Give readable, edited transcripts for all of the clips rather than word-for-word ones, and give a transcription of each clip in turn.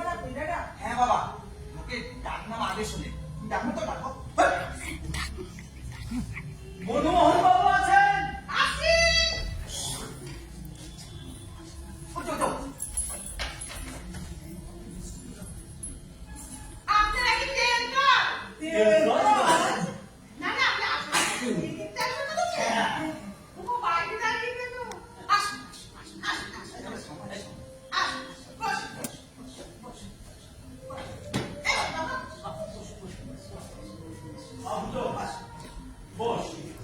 হ্যাঁ বাবা, লোকে ডাক নাম আগে শুনে, ডাকো তো ডাকো। মনমোহন বাবু আছেন? আসি। আপনারা কি তেল কর? না না, আপনি আসুন। তেল কর তো কি? ও বাইরে দাঁড়িয়ে কেন? আসুন আসুন আসুন আসুন আসুন আসুন, বসুন বসুন। এই বাবা, বসুন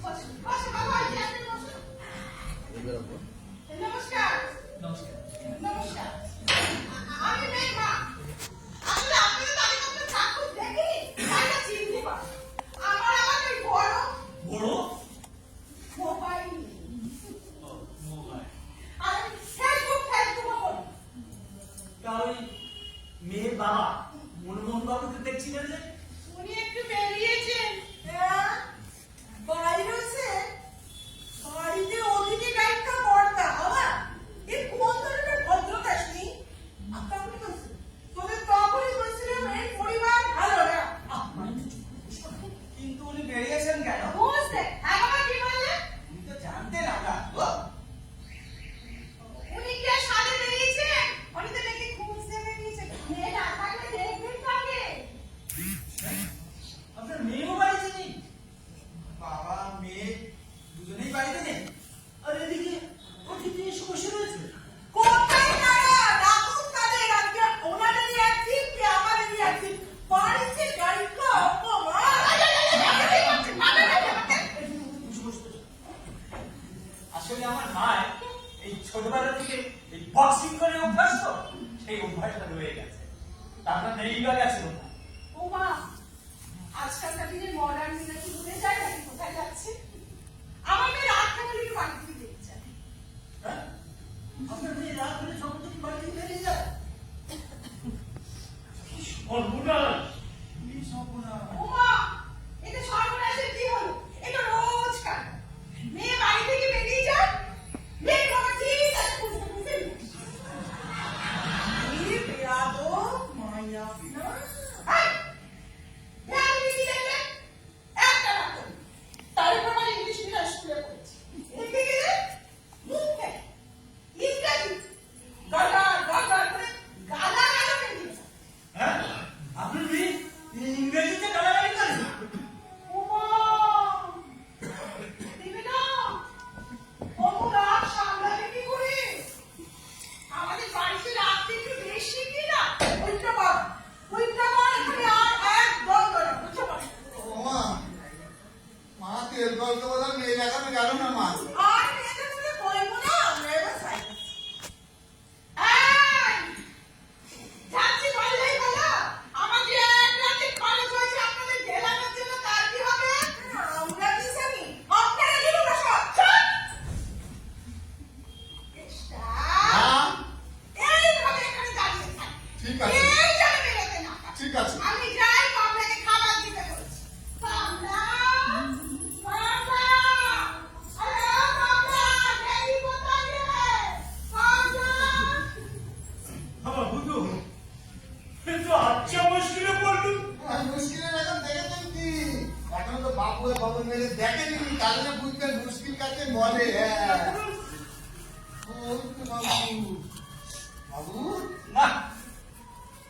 বসুন বাবা, এই আপনি বসুন। নমস্কার নমস্কার, আমি মেঘা। আসলে আপনাদের তালিকাটা ঠাকুর দেখি তাই না চিনতে পারি। আমার আবার ওই বড় বড় মোবাইল আর ফেসবুক বলি। তাই মেয়ের বাবা মনমোহন বাবুকে দেখছিলেন যে? উনি একটু বেরিয়েছেন। হ্যাঁ, বাইরে আছে। বাড়িতে অতিথি দায়িত্ব কর্তা। বাবা, এই কোন ধরনের ভদ্রতা শুনি? আপনার কি বলছেন? তোদের তখনই বলছিলাম এই পরিবার ভালো না। কিন্তু উনি বেরিয়েছেন কেন? বুঝতে হ্যাঁ বাবা, কি বললেন? উনি তো জানতেন আমরা। উনি কে সাথে বেরিয়েছেন? উনি তো নাকি খুঁজতে বেরিয়েছেন। মেয়ে না থাকলে দেখবেন কাকে? আপনার মেয়েও বাড়িতে নেই? বাবা মেয়ে দুজনেই বাড়িতে নেই। আর এদিকে অতিথি এসে বসে রয়েছে। কোথায় তারা? ডাকুন তাদের। আজকে ওনাদেরই একদিন কি আমাদেরই একদিন। বাড়িতে দায়িত্ব অপমান। আসলে আমার ভাই এই ছোটবেলা থেকে এই বক্সিং করে অভ্যাস তো, সেই অভ্যাসটা রয়ে গেছে। তারপর নেই বা গেছে কোথায়? ও মা, আজকালকার দিনে মডার্ন দিনে কি ভুলে যায় নাকি কোথায় যাচ্ছে? আমার মেয়ে রাত থাকলে কি বাড়ি থেকে বেরিয়ে যায়। হ্যাঁ? আপনার মেয়ে রাত হলে যখন থেকে বাড়ি থেকে বেরিয়ে যায়? কি সর্বনাশ! কি সর্বনাশ! ও মা, এটা সর্বনাশের কি হলো? এটা রোজকার। মেয়ে বাড়ি থেকে বেরিয়ে যায়, মেয়ে বাবা ঠিক আছে বুঝতে বুঝতে নিয়ে আসে। কি বেয়াদব মায়া না। এই, বেয়াদবি কি দেখলে? একটা না তো। তার উপর আবার ইংলিশ মিডিয়াম স্কুলে পড়েছে। এদিকে গেলে মুখে ইংরেজি গালাগাল করে গালাগাল করে দিয়েছে। হ্যাঁ? আপনার মেয়ে ইংরেজিতে গালাগালি করে? ওমা, দিবে না। অমু রাগ সামলাবে কি করে? আমাদের বাড়িতে রাত একটু বেশি কি না? ওইটা বল এখানে আর একদম ধরে বুঝতে পারছি। ওমা, মা তেল গল্প বলার মেয়ে দেখাবে গেল না মা। আর মেয়েদের মধ্যে বলবো না, আমরা এবার যাই। যাচ্ছি বললেই হলো? আমাকে এক রাতে খরচ হয়েছে আপনাদের গেলানোর জন্য, তার কি হবে? আমরা কি জানি? আপনারা গেলো না সব। চেষ্টা। হ্যাঁ, এইভাবে এখানে দাঁড়িয়ে থাক। ঠিক আছে। এই যাবে বেরোতে না পারে। ঠিক আছে। আমি যাই, কমলাকে খাবার দিতে বলছি। কমলা, কমলা, আরে ও কমলা, দেরি কোথায় রে? কমলা। আমার বুঝু কিন্তু আচ্ছা মুশকিলে পড়লুম। মুশকিলের এখন দেখেছেন কি? এখনো তো বাপ হয়ে খবর মেরে দেখেনি, তাহলে বুঝবেন মুশকিল কাছে মরে। হ্যাঁ, ওই তো বাবু। বাবু, না,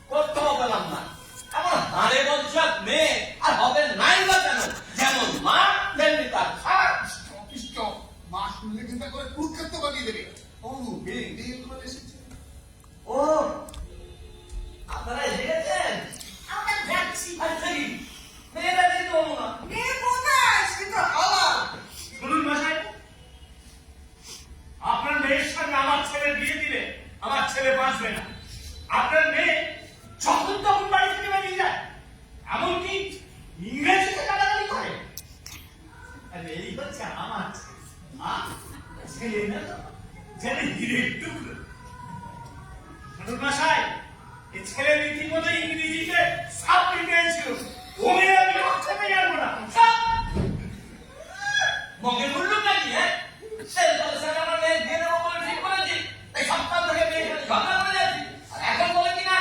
কোথাও পেলাম না। এমন হাড়ে বজ্জাত মেয়ে আর হবে নাই বা কেন? যেমন মা তেমনি তার খাট। স্টপ। মা শুনলে চিন্তা করে কুরক্ষেত্র বানিয়ে দেবে। বাবু, বেরিয়ে তোমার এসেছে। ও, আপনারা এসে গেছেন? আমরা যাচ্ছি। আচ্ছা কি মেয়েরা কিন্তু হলো না। মেয়ে কোথায়? সে তো হাওয়া। শুনুন মশাই, আপনার মেয়ের সঙ্গে আমার ছেলের বিয়ে দিলে আমার ছেলে বাঁচবে না। আপনার মেয়ে যখন তখন বাড়ি থেকে বেরিয়ে যায়, এমনকি ইংরেজিতে গালাগালি করে। আরে এই হচ্ছে আমার ছেলে। ছেলে না তো, যেন হীরের টুকরো। শুনুন মশাই, এই ছেলে রীতিমতো ইংরেজিতে সাপ্লি পেয়েছিল। ও মেয়ে আমি রক্ষা পেয়ে যাবো না। মগে বললুম নাকি? হ্যাঁ, সেই বলছে আমার মেয়ে বিয়ে দেবো বলে ঠিক করেছি, তাই সপ্তাহ ধরে মেয়ের সাথে ঝগড়া করে যাচ্ছি। আর এখন বলে কিনা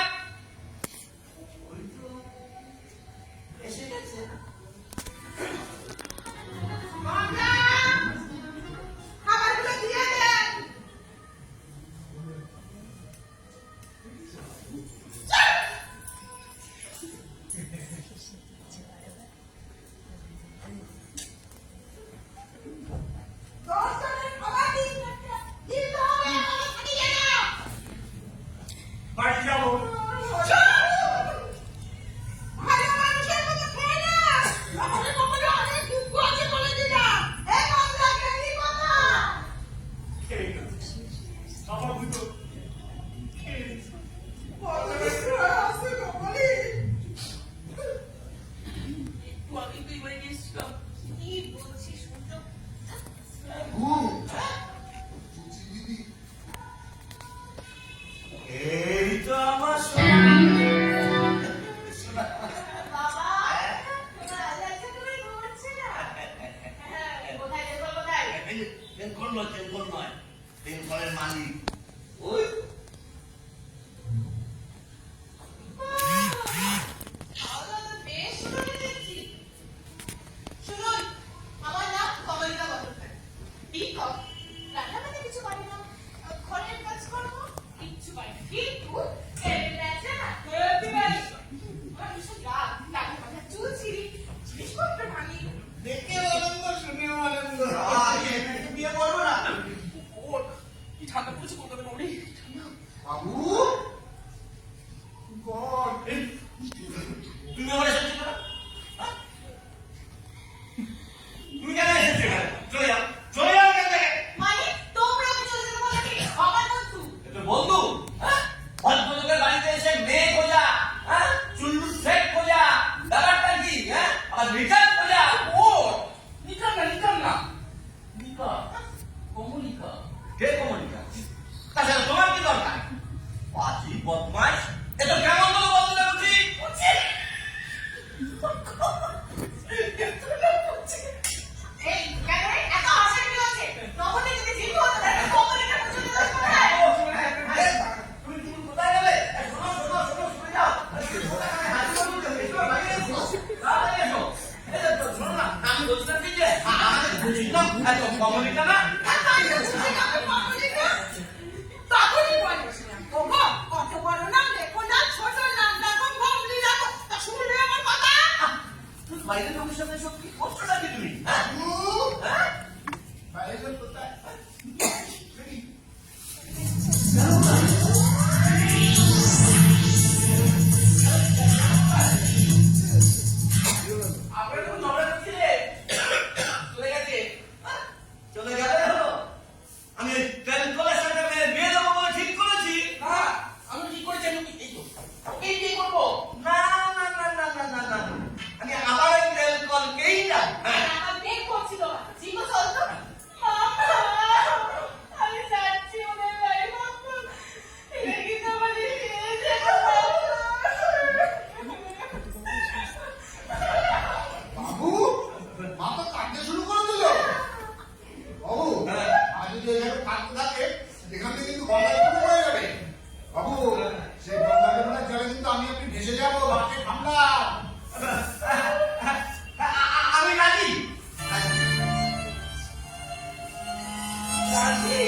খেয়ে গেছে। আমার দুটো খেয়ে গেছে। আছে কপালে। একটু আগে তুই বাড়ি গিয়েছিলাম। কি বলছিস সূর্য? বাবু চুচি দিদি এই তো আমার বাবা, তোমার আল্লাহকে তুমি ঘুমাচ্ছে না? হ্যাঁ, কোথায় দেখো কোথায়? তেলকল নয় তেলকলের মালিক ওই আল্লাহ তো বেশ করে দেখছি। শুনুন, আমার নাম কমলিকা বন্দ্যোপাধ্যায়। বিকম, রান্নাবান্না কিছু পারি না, ঘরের কাজ করবো, কিচ্ছু পারি না। কিন্তু ছেলেটা আছে না, হেব্বি পারি। আমার ভীষণ রাগ, রাগের মাথায় চুল ছিঁড়ি, জিনিসপত্র ভাঙি। দেখে আনন্দ শুনেও আনন্দ এটাকে বিয়ে করবো না ও কি ঠান্ডা পড়েছে কলকাতা নড়ে বাবু গড তুমি আমার এসেছো না হ্যাঁ? তুমি কেন এসেছো এখানে? চলে যাও এখান থেকে। মানে তোমরা আমি চলে যেতে বলে কি? আমার বন্ধু। এ তো বন্ধু হ্যাঁ ভদ্রলোকের বাড়িতে এসে মেয়ে খোঁজা হ্যাঁ চুল্লু সেট খোঁজা ব্যাপারটা কি হ্যাঁ আর রিটার্ন খোঁজা ও নিকাম না নিকা কমলিকা কে কমলিকা তাছাড়া তোমার কি দরকার পাঁচি বদমাইশ এ তো কেমন তো বলতে বুঝি এই, কেন রে? এত হাসি কি হচ্ছে? নবনে যদি জিভে হতো তাহলে কমলিকা পর্যন্ত যাবে কোথায়? তুমি কোথায় গেলে শোনো শুনে যাও তাড়াতাড়ি এসো এই যে শোনো না আমি বলছিলাম কি যে আমাদের বুঝলাম এত কমলিকা না আর তাই বলছি যে কাকে কমলিকা? তখনই বলেছিলাম, ওগো, কত বড় নাম, দেখো না, ছোট নাম, দেখো, কমলি দেখো। তা শুনবে আমার কথা? বাইরে লোকের সাথে সব কি করছো নাকি তুমি হ্যাঁ হ্যাঁ বাইরে কোথায় আপনার তো ঝগড়া ছিলে চলে গেছে হ্যাঁ? চলে গেলে হলো আমি তেলকলের সাথে মেয়ের বিয়ে দেবো বলে ঠিক করেছি হ্যাঁ আমি ঠিক করেছি আমি এই তো এই বিয়ে করবো না আমি আবার এই তেলকলকেই না হ্যাঁ আমার বেগ করছিল না। জিভে চলতো। আমি যাচ্ছি ওদের বাড়ি, বাবু। এরা কিন্তু আমাদের খেয়ে যাবে। বাবু মা তো কাঁদতে শুরু করে দিল বাবু আজ যদি এখানে থাকতে থাকে এখান থেকে কিন্তু গঙ্গা শুরু হয়ে যাবে বাবু সেই গঙ্গা যমুনার জলে কিন্তু আমি আপনি ভেসে যাবো বাপকে ঠান্ডা আমি রাজি রাজি